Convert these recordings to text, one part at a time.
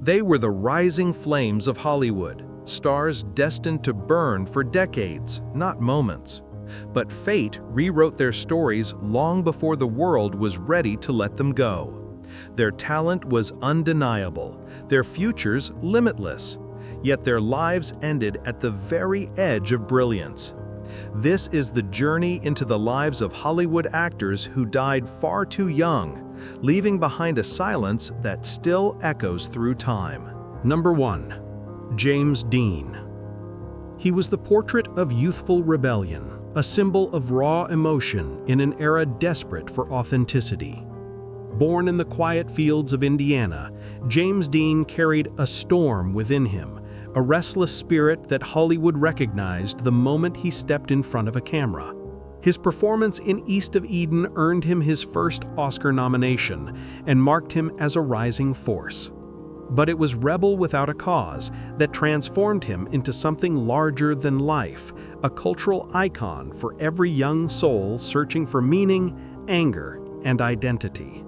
They were the rising flames of Hollywood, stars destined to burn for decades, not moments. But fate rewrote their stories long before the world was ready to let them go. Their talent was undeniable, their futures limitless, yet their lives ended at the very edge of brilliance. This is the journey into the lives of Hollywood actors who died far too young, leaving behind a silence that still echoes through time. Number 1. James Dean. He was the portrait of youthful rebellion, a symbol of raw emotion in an era desperate for authenticity. Born in the quiet fields of Indiana, James Dean carried a storm within him, a restless spirit that Hollywood recognized the moment he stepped in front of a camera. His performance in East of Eden earned him his first Oscar nomination and marked him as a rising force. But it was Rebel Without a Cause that transformed him into something larger than life, a cultural icon for every young soul searching for meaning, anger, and identity.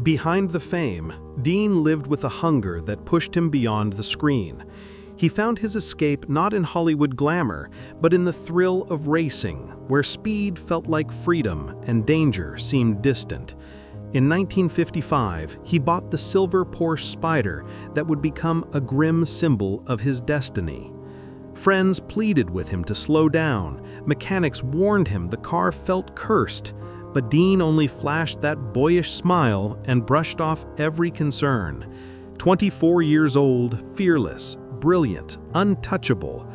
Behind the fame, Dean lived with a hunger that pushed him beyond the screen. He found his escape not in Hollywood glamour, but in the thrill of racing, where speed felt like freedom and danger seemed distant. In 1955, he bought the silver Porsche Spyder that would become a grim symbol of his destiny. Friends pleaded with him to slow down. Mechanics warned him the car felt cursed. But Dean only flashed that boyish smile and brushed off every concern. 24 years old, fearless, brilliant, untouchable,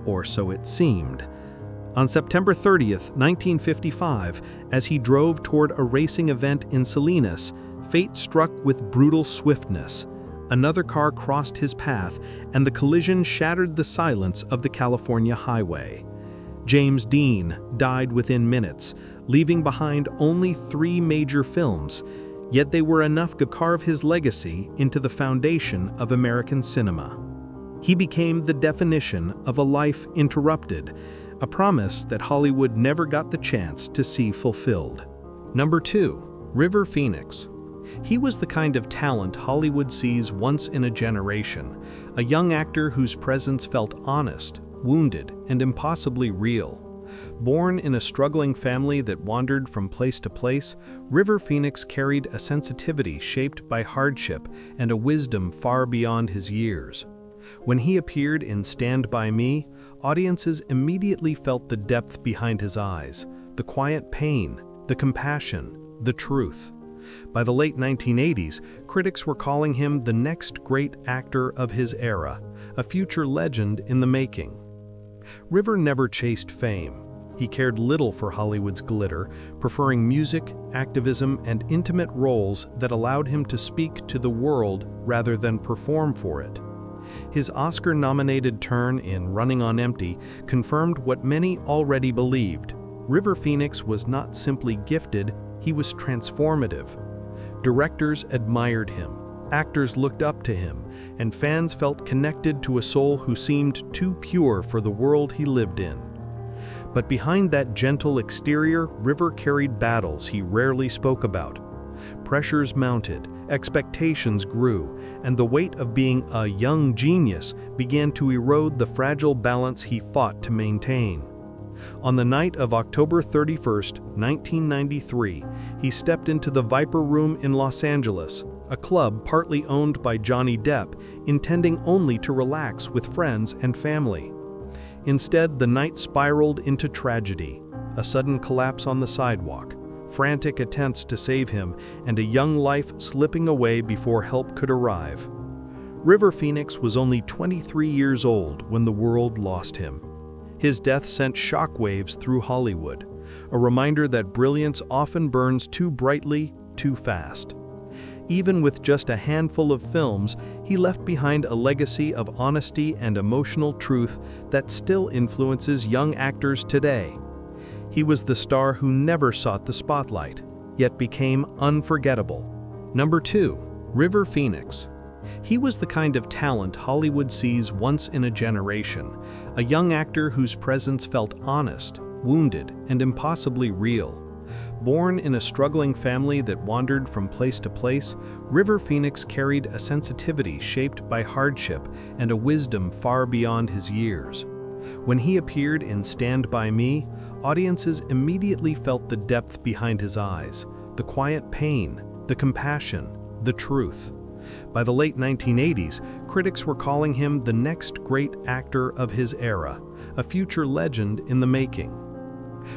or so it seemed. On September 30th, 1955, as he drove toward a racing event in Salinas, fate struck with brutal swiftness. Another car crossed his path, and the collision shattered the silence of the California highway. James Dean died within minutes, leaving behind only 3 major films, yet they were enough to carve his legacy into the foundation of American cinema. He became the definition of a life interrupted, a promise that Hollywood never got the chance to see fulfilled. Number 2. River Phoenix. He was the kind of talent Hollywood sees once in a generation, a young actor whose presence felt honest, wounded, and impossibly real. Born in a struggling family that wandered from place to place, River Phoenix carried a sensitivity shaped by hardship and a wisdom far beyond his years. When he appeared in Stand By Me, audiences immediately felt the depth behind his eyes, the quiet pain, the compassion, the truth. By the late 1980s, critics were calling him the next great actor of his era, a future legend in the making. River never chased fame. He cared little for Hollywood's glitter, preferring music, activism, and intimate roles that allowed him to speak to the world rather than perform for it. His Oscar-nominated turn in Running on Empty confirmed what many already believed. River Phoenix was not simply gifted, he was transformative. Directors admired him, actors looked up to him, and fans felt connected to a soul who seemed too pure for the world he lived in. But behind that gentle exterior, River carried battles he rarely spoke about. Pressures mounted, expectations grew, and the weight of being a young genius began to erode the fragile balance he fought to maintain. On the night of October 31, 1993, he stepped into the Viper Room in Los Angeles, a club partly owned by Johnny Depp, intending only to relax with friends and family. Instead, the night spiraled into tragedy, a sudden collapse on the sidewalk, frantic attempts to save him, and a young life slipping away before help could arrive. River Phoenix was only 23 years old when the world lost him. His death sent shockwaves through Hollywood, a reminder that brilliance often burns too brightly, too fast. Even with just a handful of films, he left behind a legacy of honesty and emotional truth that still influences young actors today. He was the star who never sought the spotlight, yet became unforgettable. Number 2. River Phoenix. He was the kind of talent Hollywood sees once in a generation, a young actor whose presence felt honest, wounded, and impossibly real. Born in a struggling family that wandered from place to place, River Phoenix carried a sensitivity shaped by hardship and a wisdom far beyond his years. When he appeared in Stand By Me, audiences immediately felt the depth behind his eyes, the quiet pain, the compassion, the truth. By the late 1980s, critics were calling him the next great actor of his era, a future legend in the making.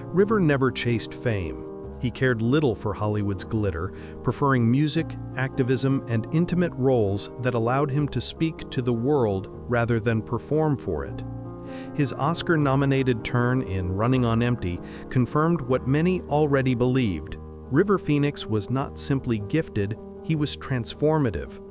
River never chased fame. He cared little for Hollywood's glitter, preferring music, activism, and intimate roles that allowed him to speak to the world rather than perform for it. His Oscar-nominated turn in Running on Empty confirmed what many already believed. River Phoenix was not simply gifted, he was transformative.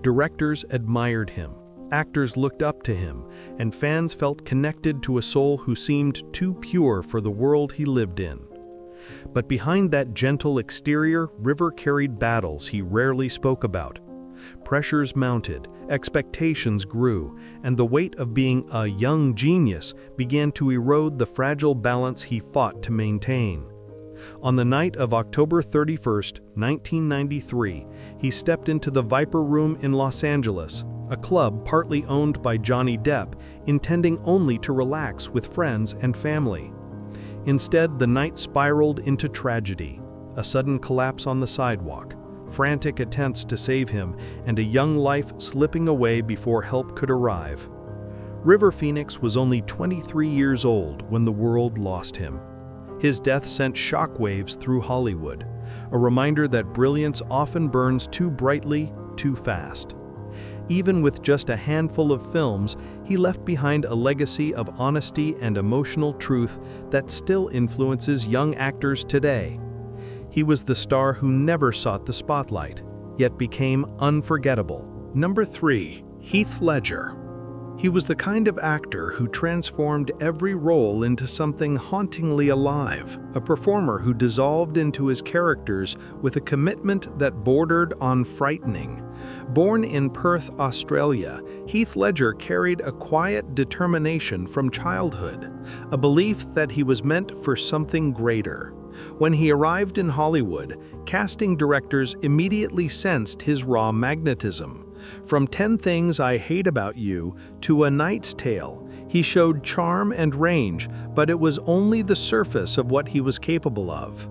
Directors admired him, actors looked up to him, and fans felt connected to a soul who seemed too pure for the world he lived in. But behind that gentle exterior, River carried battles he rarely spoke about. Pressures mounted, expectations grew, and the weight of being a young genius began to erode the fragile balance he fought to maintain. On the night of October 31, 1993, he stepped into the Viper Room in Los Angeles, a club partly owned by Johnny Depp, intending only to relax with friends and family. Instead, the night spiraled into tragedy, a sudden collapse on the sidewalk, frantic attempts to save him, and a young life slipping away before help could arrive. River Phoenix was only 23 years old when the world lost him. His death sent shockwaves through Hollywood, a reminder that brilliance often burns too brightly, too fast. Even with just a handful of films, he left behind a legacy of honesty and emotional truth that still influences young actors today. He was the star who never sought the spotlight, yet became unforgettable. Number 3. Heath Ledger. He was the kind of actor who transformed every role into something hauntingly alive, a performer who dissolved into his characters with a commitment that bordered on frightening. Born in Perth, Australia, Heath Ledger carried a quiet determination from childhood, a belief that he was meant for something greater. When he arrived in Hollywood, casting directors immediately sensed his raw magnetism. From 10 Things I Hate About You to A Knight's Tale, he showed charm and range, but it was only the surface of what he was capable of.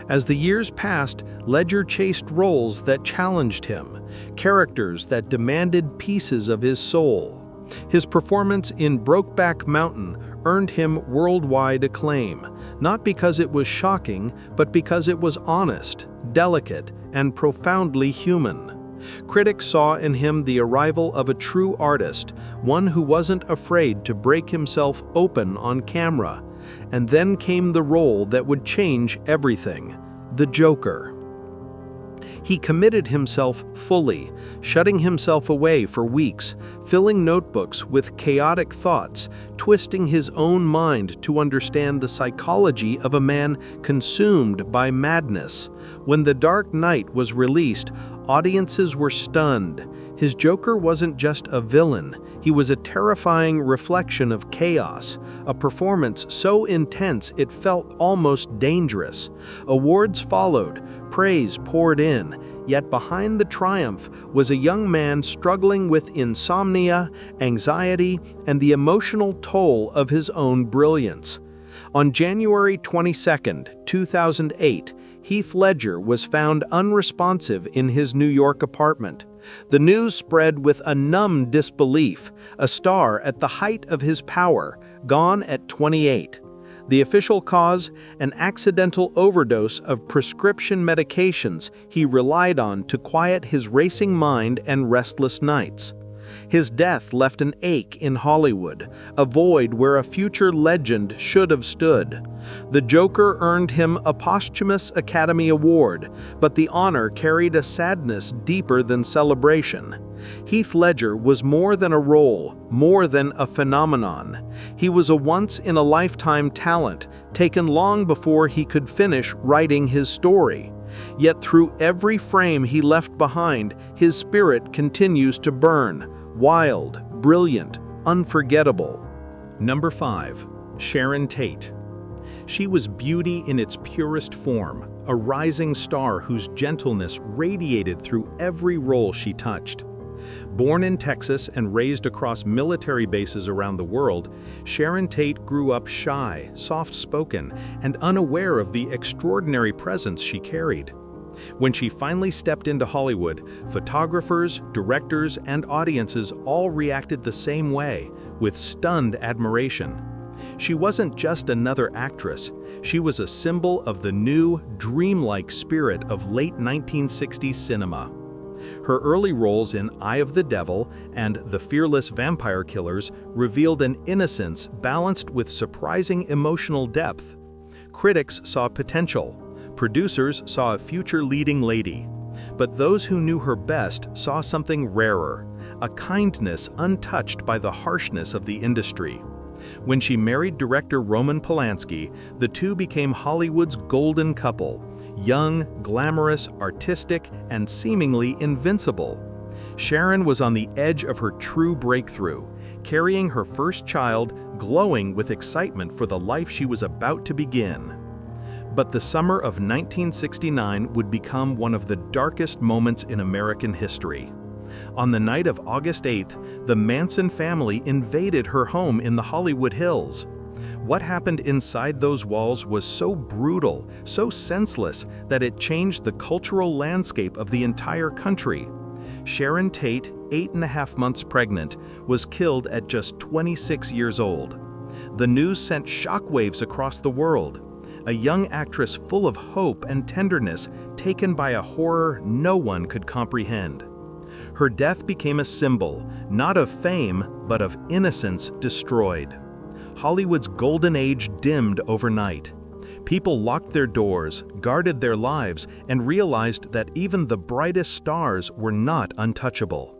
As the years passed, Ledger chased roles that challenged him, characters that demanded pieces of his soul. His performance in Brokeback Mountain earned him worldwide acclaim, not because it was shocking, but because it was honest, delicate, and profoundly human. Critics saw in him the arrival of a true artist, one who wasn't afraid to break himself open on camera. And then came the role that would change everything, the Joker. He committed himself fully, shutting himself away for weeks, filling notebooks with chaotic thoughts, twisting his own mind to understand the psychology of a man consumed by madness. When The Dark Knight was released, audiences were stunned. His Joker wasn't just a villain, he was a terrifying reflection of chaos, a performance so intense it felt almost dangerous. Awards followed, praise poured in, yet behind the triumph was a young man struggling with insomnia, anxiety, and the emotional toll of his own brilliance. On January 22, 2008, Heath Ledger was found unresponsive in his New York apartment. The news spread with a numb disbelief, a star at the height of his power, gone at 28. The official cause, an accidental overdose of prescription medications he relied on to quiet his racing mind and restless nights. His death left an ache in Hollywood, a void where a future legend should have stood. The Joker earned him a posthumous Academy Award, but the honor carried a sadness deeper than celebration. Heath Ledger was more than a role, more than a phenomenon. He was a once-in-a-lifetime talent, taken long before he could finish writing his story. Yet through every frame he left behind, his spirit continues to burn, wild, brilliant, unforgettable. Number 5. Sharon Tate. She was beauty in its purest form, a rising star whose gentleness radiated through every role she touched. Born in Texas and raised across military bases around the world, Sharon Tate grew up shy, soft-spoken, and unaware of the extraordinary presence she carried. When she finally stepped into Hollywood, photographers, directors, and audiences all reacted the same way, with stunned admiration. She wasn't just another actress, she was a symbol of the new, dreamlike spirit of late 1960s cinema. Her early roles in Eye of the Devil and The Fearless Vampire Killers revealed an innocence balanced with surprising emotional depth. Critics saw potential. Producers saw a future leading lady. But those who knew her best saw something rarer, a kindness untouched by the harshness of the industry. When she married director Roman Polanski, the two became Hollywood's golden couple, young, glamorous, artistic, and seemingly invincible. Sharon was on the edge of her true breakthrough, carrying her first child, glowing with excitement for the life she was about to begin. But the summer of 1969 would become one of the darkest moments in American history. On the night of August 8th, the Manson family invaded her home in the Hollywood Hills. What happened inside those walls was so brutal, so senseless, that it changed the cultural landscape of the entire country. Sharon Tate, 8.5 months pregnant, was killed at just 26 years old. The news sent shockwaves across the world. A young actress full of hope and tenderness, taken by a horror no one could comprehend. Her death became a symbol, not of fame, but of innocence destroyed. Hollywood's golden age dimmed overnight. People locked their doors, guarded their lives, and realized that even the brightest stars were not untouchable.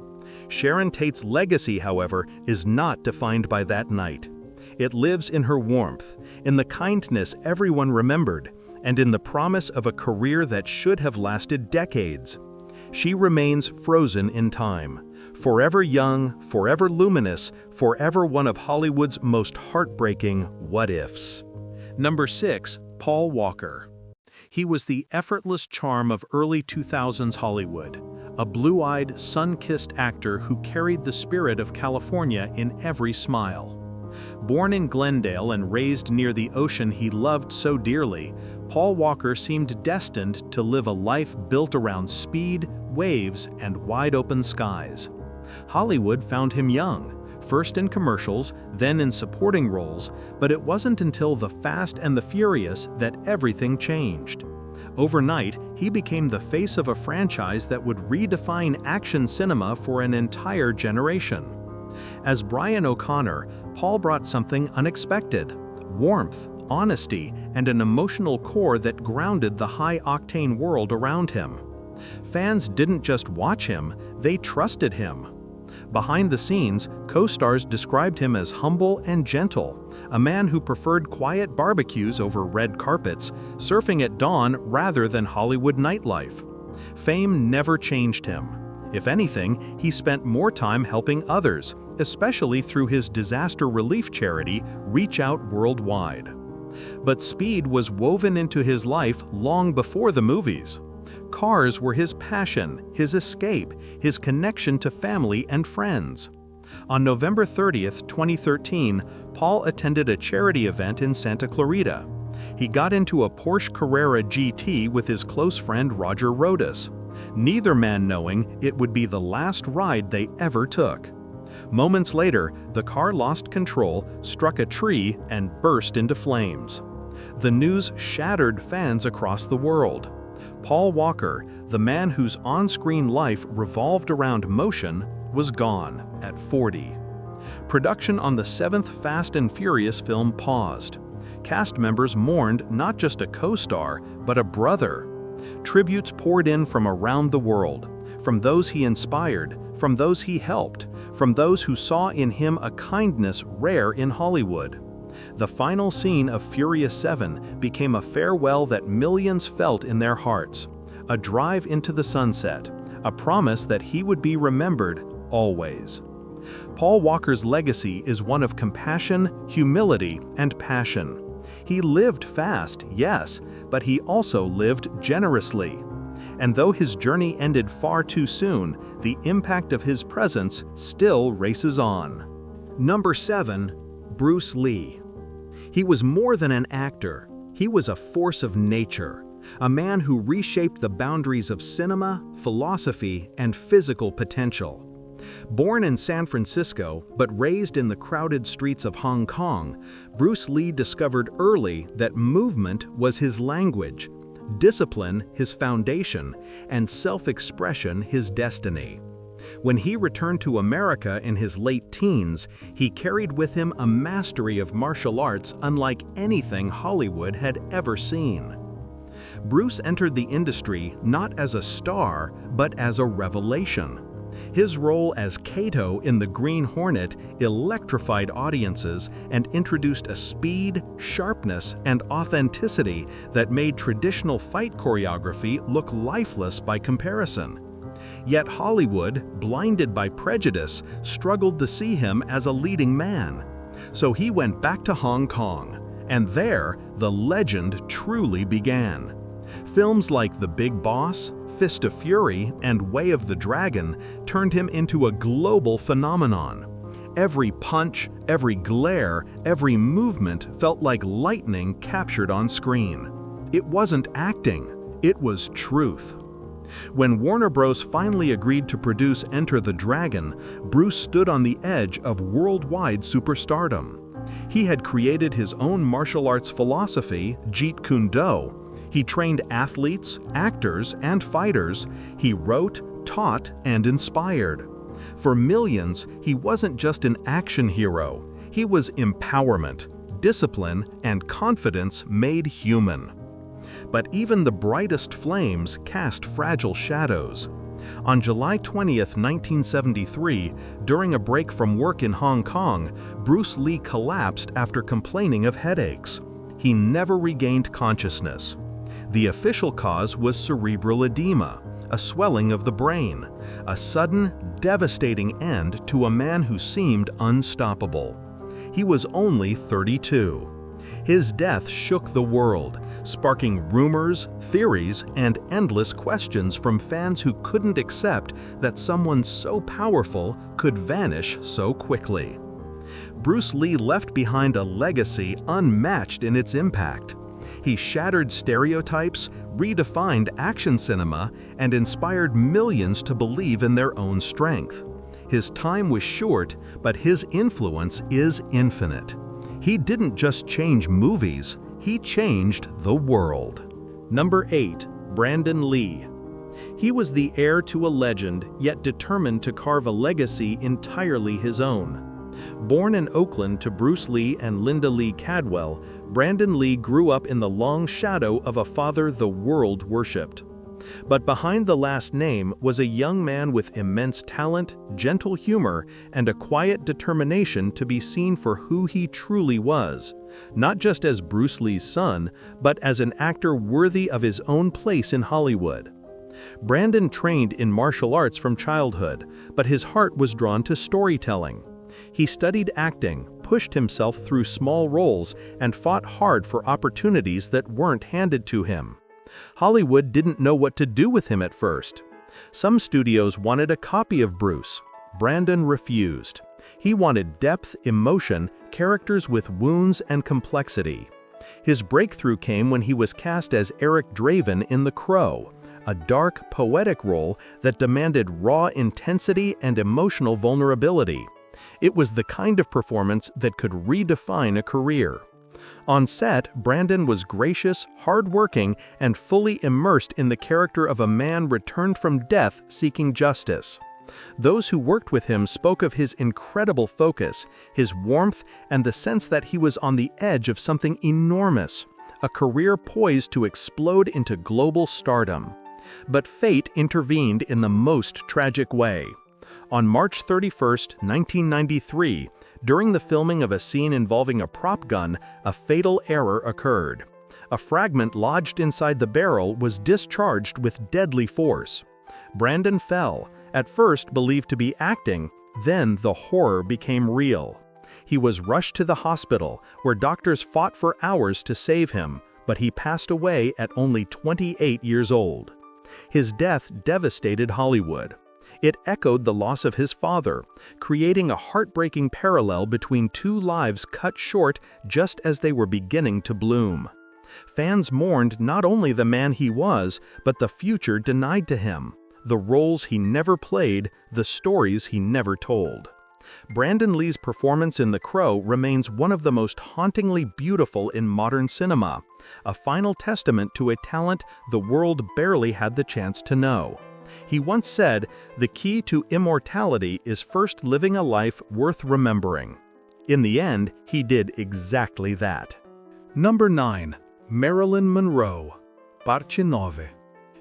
Sharon Tate's legacy, however, is not defined by that night. It lives in her warmth, in the kindness everyone remembered, and in the promise of a career that should have lasted decades. She remains frozen in time, forever young, forever luminous, forever one of Hollywood's most heartbreaking what-ifs. Number 6. Paul Walker. He was the effortless charm of early 2000s Hollywood, a blue-eyed, sun-kissed actor who carried the spirit of California in every smile. Born in Glendale and raised near the ocean he loved so dearly, Paul Walker seemed destined to live a life built around speed, waves, and wide-open skies. Hollywood found him young, first in commercials, then in supporting roles, but it wasn't until The Fast and the Furious that everything changed. Overnight, he became the face of a franchise that would redefine action cinema for an entire generation. As Brian O'Connor, Paul brought something unexpected: warmth, honesty, and an emotional core that grounded the high-octane world around him. Fans didn't just watch him, they trusted him. Behind the scenes, co-stars described him as humble and gentle, a man who preferred quiet barbecues over red carpets, surfing at dawn rather than Hollywood nightlife. Fame never changed him. If anything, he spent more time helping others, especially through his disaster relief charity, Reach Out Worldwide. But speed was woven into his life long before the movies. Cars were his passion, his escape, his connection to family and friends. On November 30th, 2013, Paul attended a charity event in Santa Clarita. He got into a Porsche Carrera GT with his close friend Roger Rodas, neither man knowing it would be the last ride they ever took. Moments later, the car lost control, struck a tree, and burst into flames. The news shattered fans across the world. Paul Walker, the man whose on-screen life revolved around motion, was gone at 40. Production on the 7th Fast and Furious film paused. Cast members mourned not just a co-star, but a brother. Tributes poured in from around the world, from those he inspired, from those he helped, from those who saw in him a kindness rare in Hollywood. The final scene of Furious 7 became a farewell that millions felt in their hearts, a drive into the sunset, a promise that he would be remembered always. Paul Walker's legacy is one of compassion, humility, and passion. He lived fast, yes, but he also lived generously. And though his journey ended far too soon, the impact of his presence still races on. Number 7. Bruce Lee. He was more than an actor. He was a force of nature, a man who reshaped the boundaries of cinema, philosophy, and physical potential. Born in San Francisco, but raised in the crowded streets of Hong Kong, Bruce Lee discovered early that movement was his language, discipline his foundation, and self-expression his destiny. When he returned to America in his late teens, he carried with him a mastery of martial arts unlike anything Hollywood had ever seen. Bruce entered the industry not as a star, but as a revelation. His role as Kato in The Green Hornet electrified audiences and introduced a speed, sharpness, and authenticity that made traditional fight choreography look lifeless by comparison. Yet Hollywood, blinded by prejudice, struggled to see him as a leading man. So he went back to Hong Kong, and there, the legend truly began. Films like The Big Boss, Fist of Fury, and Way of the Dragon turned him into a global phenomenon. Every punch, every glare, every movement felt like lightning captured on screen. It wasn't acting, it was truth. When Warner Bros. Finally agreed to produce Enter the Dragon, Bruce stood on the edge of worldwide superstardom. He had created his own martial arts philosophy, Jeet Kune Do. He trained athletes, actors, and fighters. He wrote, taught, and inspired. For millions, he wasn't just an action hero. He was empowerment, discipline, and confidence made human. But even the brightest flames cast fragile shadows. On July 20th, 1973, during a break from work in Hong Kong, Bruce Lee collapsed after complaining of headaches. He never regained consciousness. The official cause was cerebral edema, a swelling of the brain, a sudden, devastating end to a man who seemed unstoppable. He was only 32. His death shook the world, sparking rumors, theories, and endless questions from fans who couldn't accept that someone so powerful could vanish so quickly. Bruce Lee left behind a legacy unmatched in its impact. He shattered stereotypes, redefined action cinema, and inspired millions to believe in their own strength. His time was short, but his influence is infinite. He didn't just change movies, he changed the world. Number 8. Brandon Lee. He was the heir to a legend, yet determined to carve a legacy entirely his own. Born in Oakland to Bruce Lee and Linda Lee Cadwell, Brandon Lee grew up in the long shadow of a father the world worshipped. But behind the last name was a young man with immense talent, gentle humor, and a quiet determination to be seen for who he truly was, not just as Bruce Lee's son, but as an actor worthy of his own place in Hollywood. Brandon trained in martial arts from childhood, but his heart was drawn to storytelling. He studied acting, pushed himself through small roles, and fought hard for opportunities that weren't handed to him. Hollywood didn't know what to do with him at first. Some studios wanted a copy of Bruce. Brandon refused. He wanted depth, emotion, characters with wounds and complexity. His breakthrough came when he was cast as Eric Draven in The Crow, a dark, poetic role that demanded raw intensity and emotional vulnerability. It was the kind of performance that could redefine a career. On set, Brandon was gracious, hardworking, and fully immersed in the character of a man returned from death seeking justice. Those who worked with him spoke of his incredible focus, his warmth, and the sense that he was on the edge of something enormous, a career poised to explode into global stardom. But fate intervened in the most tragic way. On March 31, 1993, during the filming of a scene involving a prop gun, a fatal error occurred. A fragment lodged inside the barrel was discharged with deadly force. Brandon fell, at first believed to be acting, then the horror became real. He was rushed to the hospital, where doctors fought for hours to save him, but he passed away at only 28 years old. His death devastated Hollywood. It echoed the loss of his father, creating a heartbreaking parallel between two lives cut short just as they were beginning to bloom. Fans mourned not only the man he was, but the future denied to him, the roles he never played, the stories he never told. Brandon Lee's performance in The Crow remains one of the most hauntingly beautiful in modern cinema, a final testament to a talent the world barely had the chance to know. He once said, "The key to immortality is first living a life worth remembering." In the end, he did exactly that. Number 9. Marilyn Monroe, Parce 9.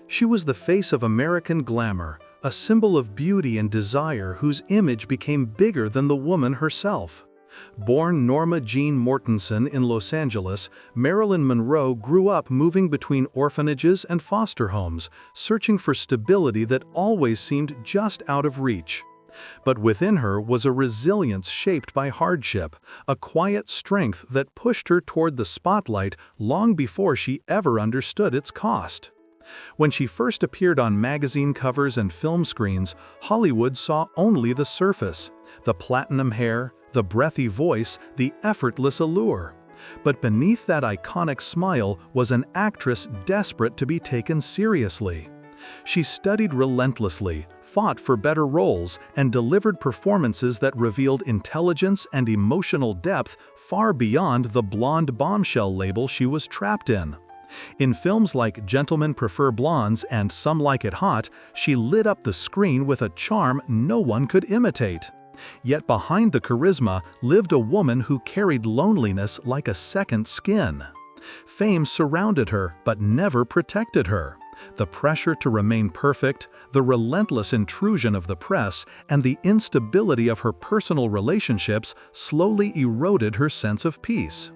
She was the face of American glamour, a symbol of beauty and desire whose image became bigger than the woman herself. Born Norma Jean Mortensen in Los Angeles, Marilyn Monroe grew up moving between orphanages and foster homes, searching for stability that always seemed just out of reach. But within her was a resilience shaped by hardship, a quiet strength that pushed her toward the spotlight long before she ever understood its cost. When she first appeared on magazine covers and film screens, Hollywood saw only the surface: the platinum hair, the breathy voice, the effortless allure. But beneath that iconic smile was an actress desperate to be taken seriously. She studied relentlessly, fought for better roles, and delivered performances that revealed intelligence and emotional depth far beyond the blonde bombshell label she was trapped in. In films like Gentlemen Prefer Blondes and Some Like It Hot, she lit up the screen with a charm no one could imitate. Yet behind the charisma lived a woman who carried loneliness like a second skin. Fame surrounded her but never protected her. The pressure to remain perfect, the relentless intrusion of the press, and the instability of her personal relationships slowly eroded her sense of peace.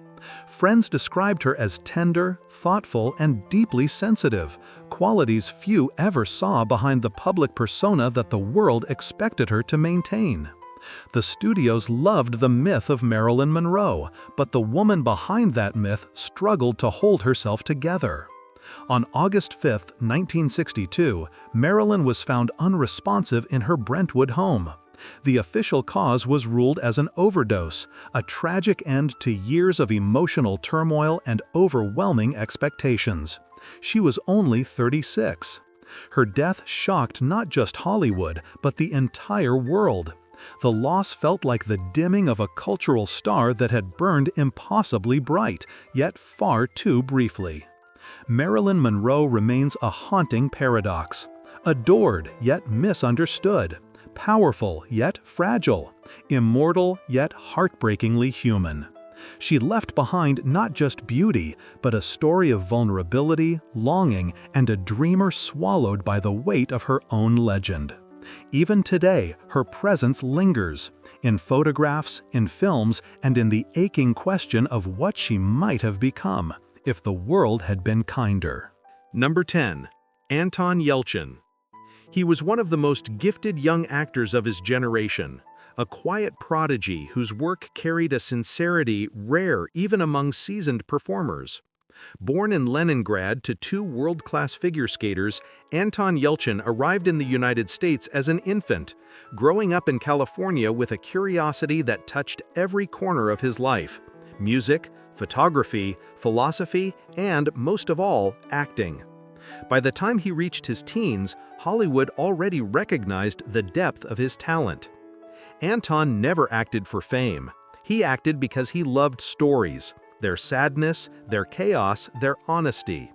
Friends described her as tender, thoughtful, and deeply sensitive, qualities few ever saw behind the public persona that the world expected her to maintain. The studios loved the myth of Marilyn Monroe, but the woman behind that myth struggled to hold herself together. On August 5, 1962, Marilyn was found unresponsive in her Brentwood home. The official cause was ruled as an overdose, a tragic end to years of emotional turmoil and overwhelming expectations. She was only 36. Her death shocked not just Hollywood, but the entire world. The loss felt like the dimming of a cultural star that had burned impossibly bright, yet far too briefly. Marilyn Monroe remains a haunting paradox. Adored, yet misunderstood. Powerful, yet fragile. Immortal, yet heartbreakingly human. She left behind not just beauty, but a story of vulnerability, longing, and a dreamer swallowed by the weight of her own legend. Even today, her presence lingers, in photographs, in films, and in the aching question of what she might have become if the world had been kinder. Number 10. Anton Yelchin. He was one of the most gifted young actors of his generation, a quiet prodigy whose work carried a sincerity rare even among seasoned performers. Born in Leningrad to two world-class figure skaters, Anton Yelchin arrived in the United States as an infant, growing up in California with a curiosity that touched every corner of his life: music, photography, philosophy, and, most of all, acting. By the time he reached his teens, Hollywood already recognized the depth of his talent. Anton never acted for fame. He acted because he loved stories, their sadness, their chaos, their honesty.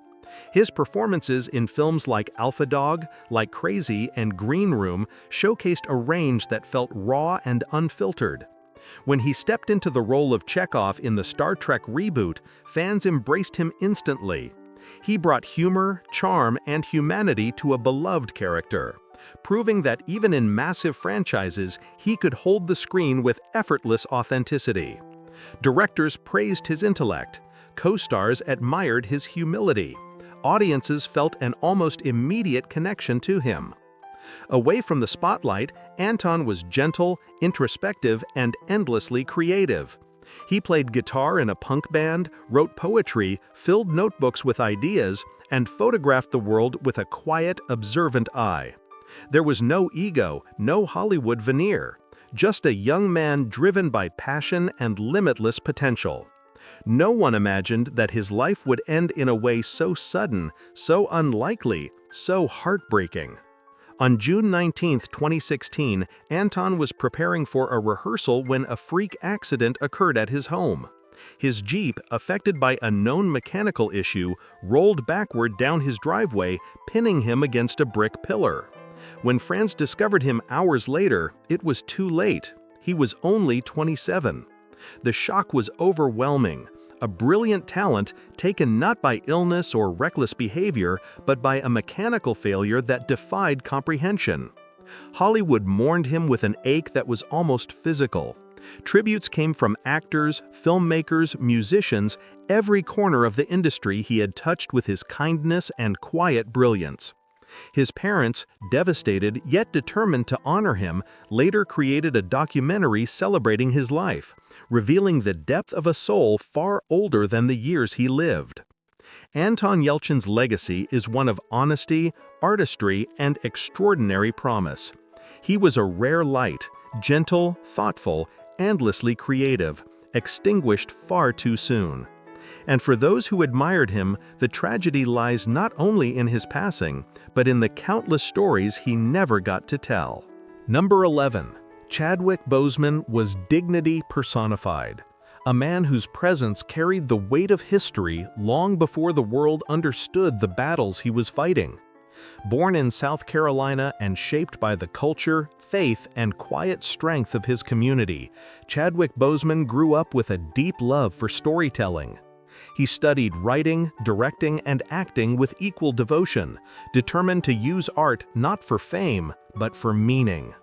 His performances in films like Alpha Dog, Like Crazy, and Green Room showcased a range that felt raw and unfiltered. When he stepped into the role of Chekhov in the Star Trek reboot, fans embraced him instantly. He brought humor, charm, and humanity to a beloved character, proving that even in massive franchises, he could hold the screen with effortless authenticity. Directors praised his intellect. Co-stars admired his humility. Audiences felt an almost immediate connection to him. Away from the spotlight, Anton was gentle, introspective, and endlessly creative. He played guitar in a punk band, wrote poetry, filled notebooks with ideas, and photographed the world with a quiet, observant eye. There was no ego, no Hollywood veneer, just a young man driven by passion and limitless potential. No one imagined that his life would end in a way so sudden, so unlikely, so heartbreaking. On June 19, 2016, Anton was preparing for a rehearsal when a freak accident occurred at his home. His Jeep, affected by a known mechanical issue, rolled backward down his driveway, pinning him against a brick pillar. When friends discovered him hours later, it was too late. He was only 27. The shock was overwhelming. A brilliant talent taken not by illness or reckless behavior, but by a mechanical failure that defied comprehension. Hollywood mourned him with an ache that was almost physical. Tributes came from actors, filmmakers, musicians, every corner of the industry he had touched with his kindness and quiet brilliance. His parents, devastated yet determined to honor him, later created a documentary celebrating his life, revealing the depth of a soul far older than the years he lived. Anton Yelchin's legacy is one of honesty, artistry, and extraordinary promise. He was a rare light, gentle, thoughtful, endlessly creative, extinguished far too soon. And for those who admired him, the tragedy lies not only in his passing, but in the countless stories he never got to tell. Number 11. Chadwick Boseman was dignity personified. A man whose presence carried the weight of history long before the world understood the battles he was fighting. Born in South Carolina and shaped by the culture, faith, and quiet strength of his community, Chadwick Boseman grew up with a deep love for storytelling. He studied writing, directing, and acting with equal devotion, determined to use art not for fame, but for meaning.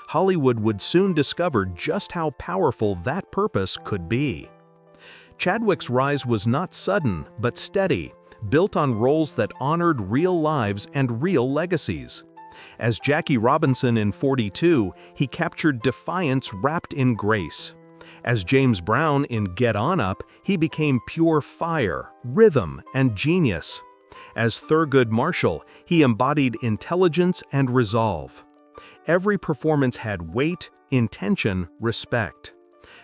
Hollywood would soon discover just how powerful that purpose could be. Chadwick's rise was not sudden, but steady, built on roles that honored real lives and real legacies. As Jackie Robinson in 42, he captured defiance wrapped in grace. As James Brown in Get On Up, he became pure fire, rhythm, and genius. As Thurgood Marshall, he embodied intelligence and resolve. Every performance had weight, intention, respect.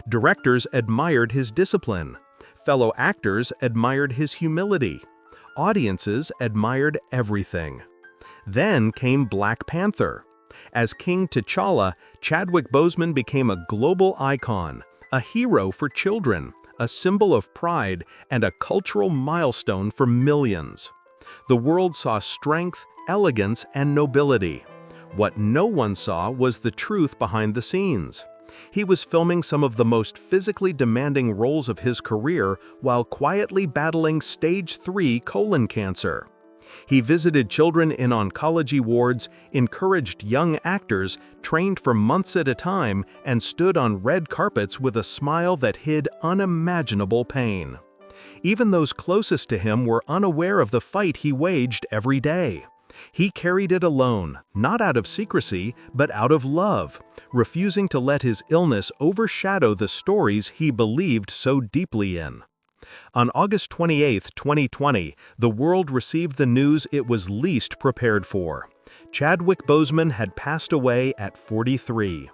Directors admired his discipline. Fellow actors admired his humility. Audiences admired everything. Then came Black Panther. As King T'Challa, Chadwick Boseman became a global icon, a hero for children, a symbol of pride, and a cultural milestone for millions. The world saw strength, elegance, and nobility. What no one saw was the truth behind the scenes. He was filming some of the most physically demanding roles of his career while quietly battling stage 3 colon cancer. He visited children in oncology wards, encouraged young actors, trained for months at a time, and stood on red carpets with a smile that hid unimaginable pain. Even those closest to him were unaware of the fight he waged every day. He carried it alone, not out of secrecy, but out of love, refusing to let his illness overshadow the stories he believed so deeply in. On August 28, 2020, the world received the news it was least prepared for. Chadwick Boseman had passed away at 43.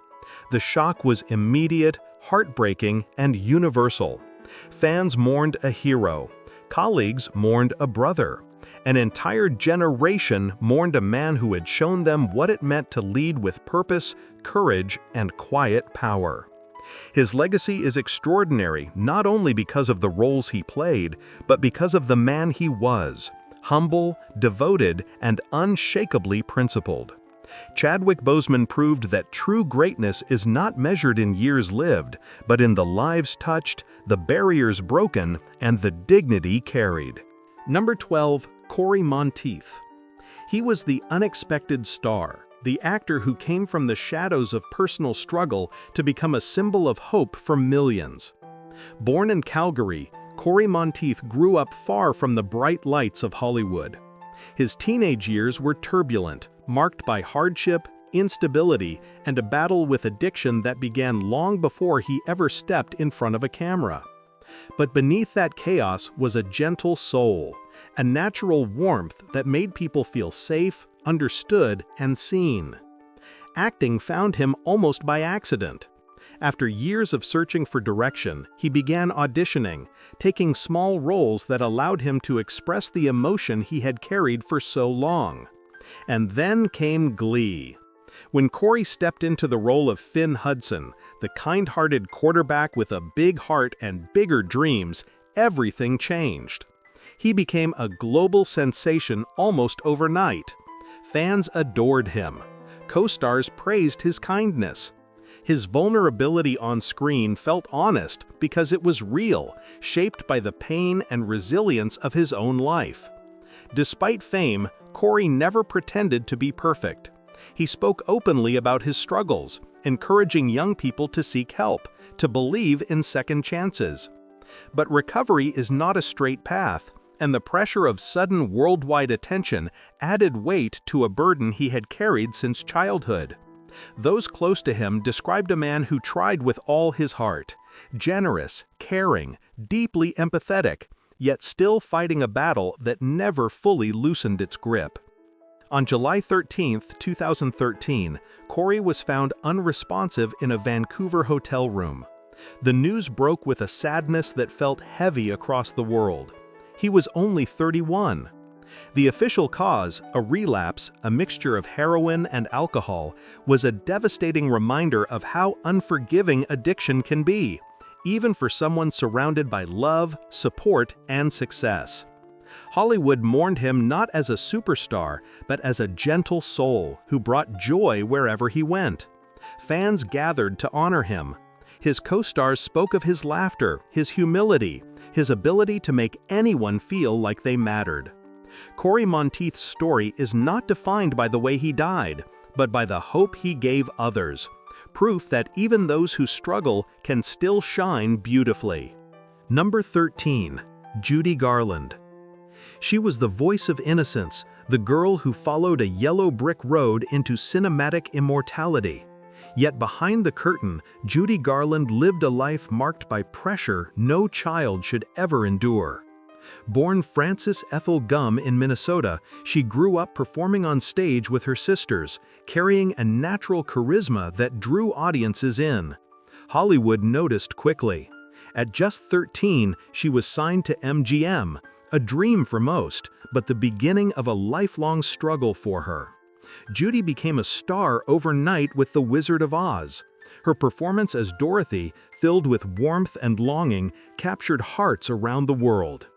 The shock was immediate, heartbreaking, and universal. Fans mourned a hero. Colleagues mourned a brother. An entire generation mourned a man who had shown them what it meant to lead with purpose, courage, and quiet power. His legacy is extraordinary not only because of the roles he played, but because of the man he was: humble, devoted, and unshakably principled. Chadwick Boseman proved that true greatness is not measured in years lived, but in the lives touched, the barriers broken, and the dignity carried. Number 12. Corey Monteith. He was the unexpected star, the actor who came from the shadows of personal struggle to become a symbol of hope for millions. Born in Calgary, Corey Monteith grew up far from the bright lights of Hollywood. His teenage years were turbulent, marked by hardship, instability, and a battle with addiction that began long before he ever stepped in front of a camera. But beneath that chaos was a gentle soul, a natural warmth that made people feel safe, understood, and seen. Acting found him almost by accident. After years of searching for direction, he began auditioning, taking small roles that allowed him to express the emotion he had carried for so long. And then came Glee. When Corey stepped into the role of Finn Hudson, the kind-hearted quarterback with a big heart and bigger dreams, everything changed. He became a global sensation almost overnight. Fans adored him. Co-stars praised his kindness. His vulnerability on screen felt honest because it was real, shaped by the pain and resilience of his own life. Despite fame, Corey never pretended to be perfect. He spoke openly about his struggles, encouraging young people to seek help, to believe in second chances. But recovery is not a straight path, and the pressure of sudden worldwide attention added weight to a burden he had carried since childhood. Those close to him described a man who tried with all his heart, generous, caring, deeply empathetic, yet still fighting a battle that never fully loosened its grip. On July 13, 2013, Corey was found unresponsive in a Vancouver hotel room. The news broke with a sadness that felt heavy across the world. He was only 31. The official cause, a relapse, a mixture of heroin and alcohol, was a devastating reminder of how unforgiving addiction can be, even for someone surrounded by love, support, and success. Hollywood mourned him not as a superstar, but as a gentle soul who brought joy wherever he went. Fans gathered to honor him. His co-stars spoke of his laughter, his humility, his ability to make anyone feel like they mattered. Corey Monteith's story is not defined by the way he died, but by the hope he gave others. Proof that even those who struggle can still shine beautifully. Number 13. Judy Garland. She was the voice of innocence, the girl who followed a yellow brick road into cinematic immortality. Yet behind the curtain, Judy Garland lived a life marked by pressure no child should ever endure. Born Frances Ethel Gum in Minnesota, she grew up performing on stage with her sisters, carrying a natural charisma that drew audiences in. Hollywood noticed quickly. At just 13, she was signed to MGM, a dream for most, but the beginning of a lifelong struggle for her. Judy became a star overnight with The Wizard of Oz. Her performance as Dorothy, filled with warmth and longing, captured hearts around the world.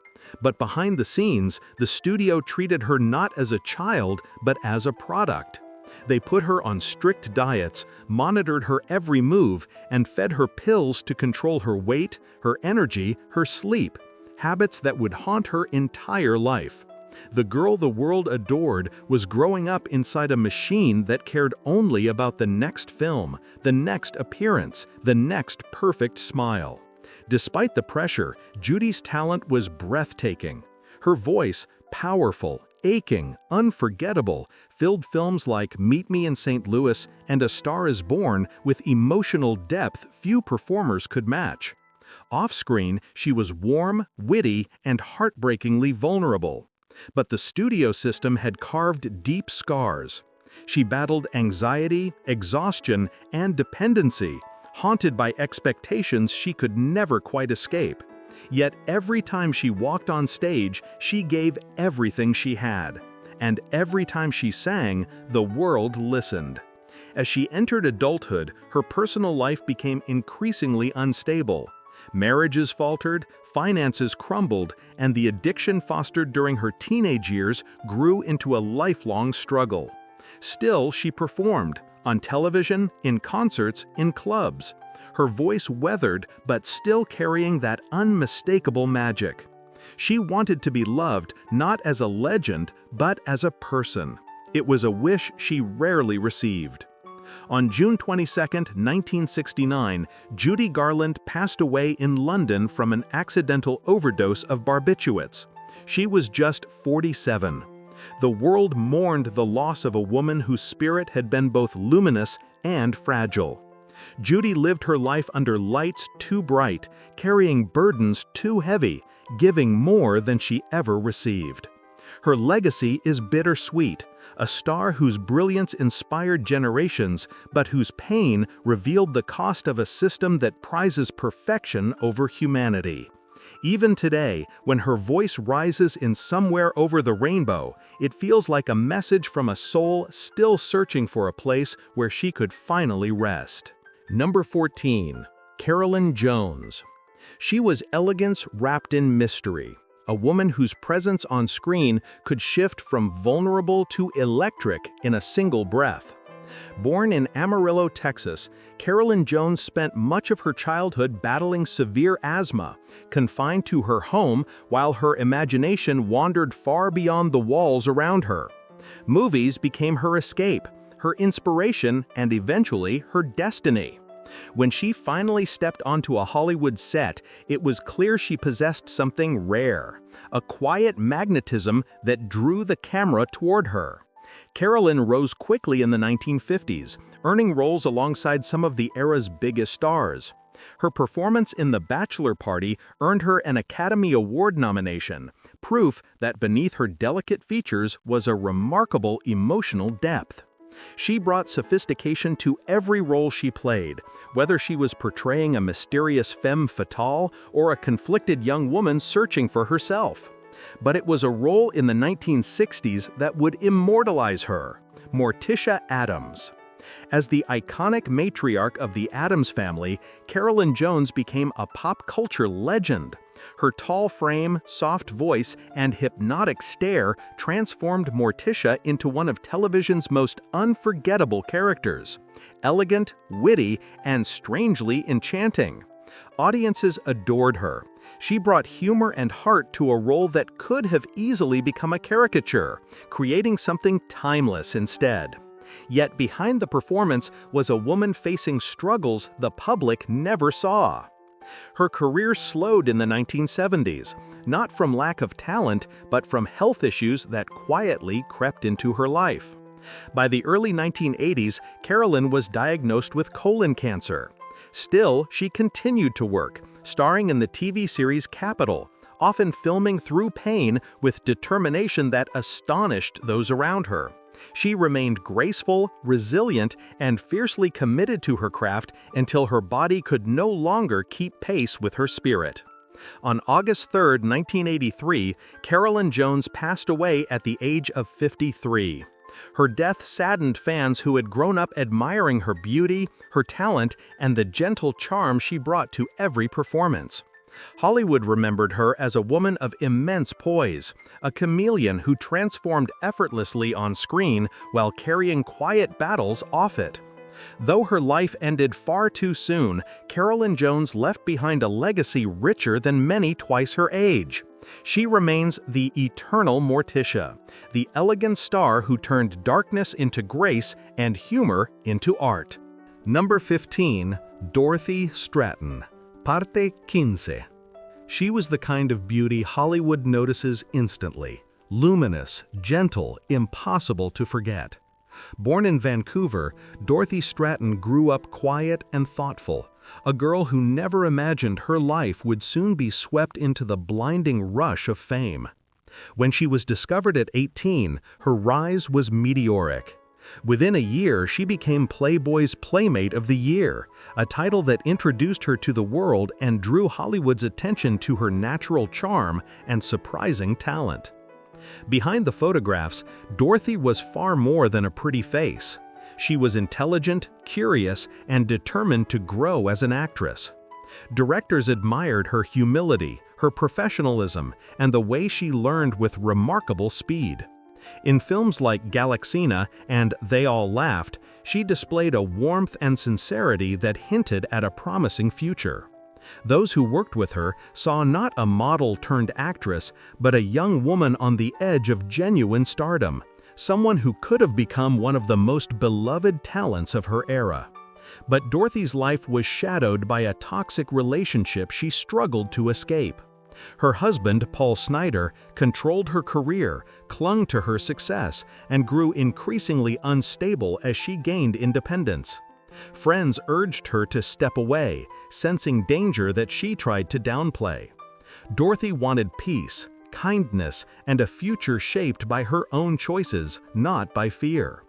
But behind the scenes, the studio treated her not as a child, but as a product. They put her on strict diets, monitored her every move, and fed her pills to control her weight, her energy, her sleep, habits that would haunt her entire life. The girl the world adored was growing up inside a machine that cared only about the next film, the next appearance, the next perfect smile. Despite the pressure, Judy's talent was breathtaking. Her voice, powerful, aching, unforgettable, filled films like Meet Me in St. Louis and A Star is Born with emotional depth few performers could match. Off-screen, she was warm, witty, and heartbreakingly vulnerable. But the studio system had carved deep scars. She battled anxiety, exhaustion, and dependency, haunted by expectations she could never quite escape. Yet every time she walked on stage, she gave everything she had. And every time she sang, the world listened. As she entered adulthood, her personal life became increasingly unstable. Marriages faltered, finances crumbled, and the addiction fostered during her teenage years grew into a lifelong struggle. Still, she performed, on television, in concerts, in clubs. Her voice weathered, but still carrying that unmistakable magic. She wanted to be loved not as a legend, but as a person. It was a wish she rarely received. On June 22, 1969, Judy Garland passed away in London from an accidental overdose of barbiturates. She was just 47. The world mourned the loss of a woman whose spirit had been both luminous and fragile. Judy lived her life under lights too bright, carrying burdens too heavy, giving more than she ever received. Her legacy is bittersweet, a star whose brilliance inspired generations, but whose pain revealed the cost of a system that prizes perfection over humanity. Even today, when her voice rises in Somewhere Over the Rainbow, it feels like a message from a soul still searching for a place where she could finally rest. Number 14. Carolyn Jones. She was elegance wrapped in mystery, a woman whose presence on screen could shift from vulnerable to electric in a single breath. Born in Amarillo, Texas, Carolyn Jones spent much of her childhood battling severe asthma, confined to her home while her imagination wandered far beyond the walls around her. Movies became her escape, her inspiration, and eventually her destiny. When she finally stepped onto a Hollywood set, it was clear she possessed something rare, a quiet magnetism that drew the camera toward her. Carolyn rose quickly in the 1950s, earning roles alongside some of the era's biggest stars. Her performance in The Bachelor Party earned her an Academy Award nomination, proof that beneath her delicate features was a remarkable emotional depth. She brought sophistication to every role she played, whether she was portraying a mysterious femme fatale or a conflicted young woman searching for herself. But it was a role in the 1960s that would immortalize her, Morticia Addams. As the iconic matriarch of the Addams family, Carolyn Jones became a pop culture legend. Her tall frame, soft voice, and hypnotic stare transformed Morticia into one of television's most unforgettable characters. Elegant, witty, and strangely enchanting. Audiences adored her. She brought humor and heart to a role that could have easily become a caricature, creating something timeless instead. Yet behind the performance was a woman facing struggles the public never saw. Her career slowed in the 1970s, not from lack of talent, but from health issues that quietly crept into her life. By the early 1980s, Carolyn was diagnosed with colon cancer. Still, she continued to work, starring in the TV series Capital, often filming through pain with determination that astonished those around her. She remained graceful, resilient, and fiercely committed to her craft until her body could no longer keep pace with her spirit. On August 3, 1983, Carolyn Jones passed away at the age of 53. Her death saddened fans who had grown up admiring her beauty, her talent, and the gentle charm she brought to every performance. Hollywood remembered her as a woman of immense poise, a chameleon who transformed effortlessly on screen while carrying quiet battles off it. Though her life ended far too soon, Carolyn Jones left behind a legacy richer than many twice her age. She remains the eternal Morticia, the elegant star who turned darkness into grace and humor into art. Number 15. Dorothy Stratton. Parte 15. She was the kind of beauty Hollywood notices instantly. Luminous, gentle, impossible to forget. Born in Vancouver, Dorothy Stratton grew up quiet and thoughtful, a girl who never imagined her life would soon be swept into the blinding rush of fame. When she was discovered at 18, her rise was meteoric. Within a year, she became Playboy's Playmate of the Year, a title that introduced her to the world and drew Hollywood's attention to her natural charm and surprising talent. Behind the photographs, Dorothy was far more than a pretty face. She was intelligent, curious, and determined to grow as an actress. Directors admired her humility, her professionalism, and the way she learned with remarkable speed. In films like Galaxina and They All Laughed, she displayed a warmth and sincerity that hinted at a promising future. Those who worked with her saw not a model-turned-actress, but a young woman on the edge of genuine stardom, someone who could have become one of the most beloved talents of her era. But Dorothy's life was shadowed by a toxic relationship she struggled to escape. Her husband, Paul Snider, controlled her career, clung to her success, and grew increasingly unstable as she gained independence. Friends urged her to step away, sensing danger that she tried to downplay. Dorothy wanted peace, kindness, and a future shaped by her own choices, not by fear.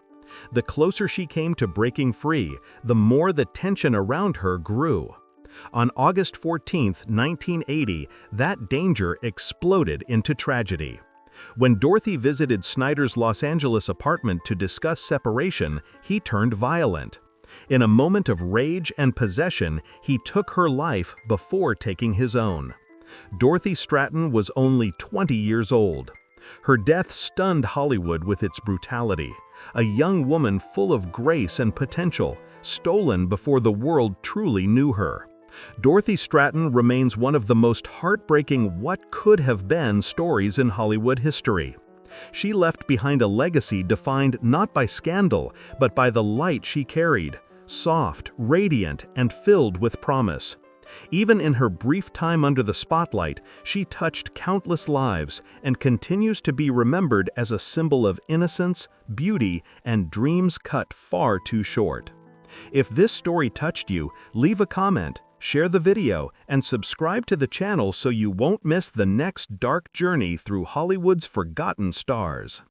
The closer she came to breaking free, the more the tension around her grew. On August 14, 1980, that danger exploded into tragedy. When Dorothy visited Snider's Los Angeles apartment to discuss separation, he turned violent. In a moment of rage and possession, he took her life before taking his own. Dorothy Stratton was only 20 years old. Her death stunned Hollywood with its brutality. A young woman full of grace and potential, stolen before the world truly knew her. Dorothy Stratton remains one of the most heartbreaking what could have been stories in Hollywood history. She left behind a legacy defined not by scandal, but by the light she carried, soft, radiant, and filled with promise. Even in her brief time under the spotlight, she touched countless lives and continues to be remembered as a symbol of innocence, beauty, and dreams cut far too short. If this story touched you, leave a comment, share the video, and subscribe to the channel so you won't miss the next dark journey through Hollywood's forgotten stars.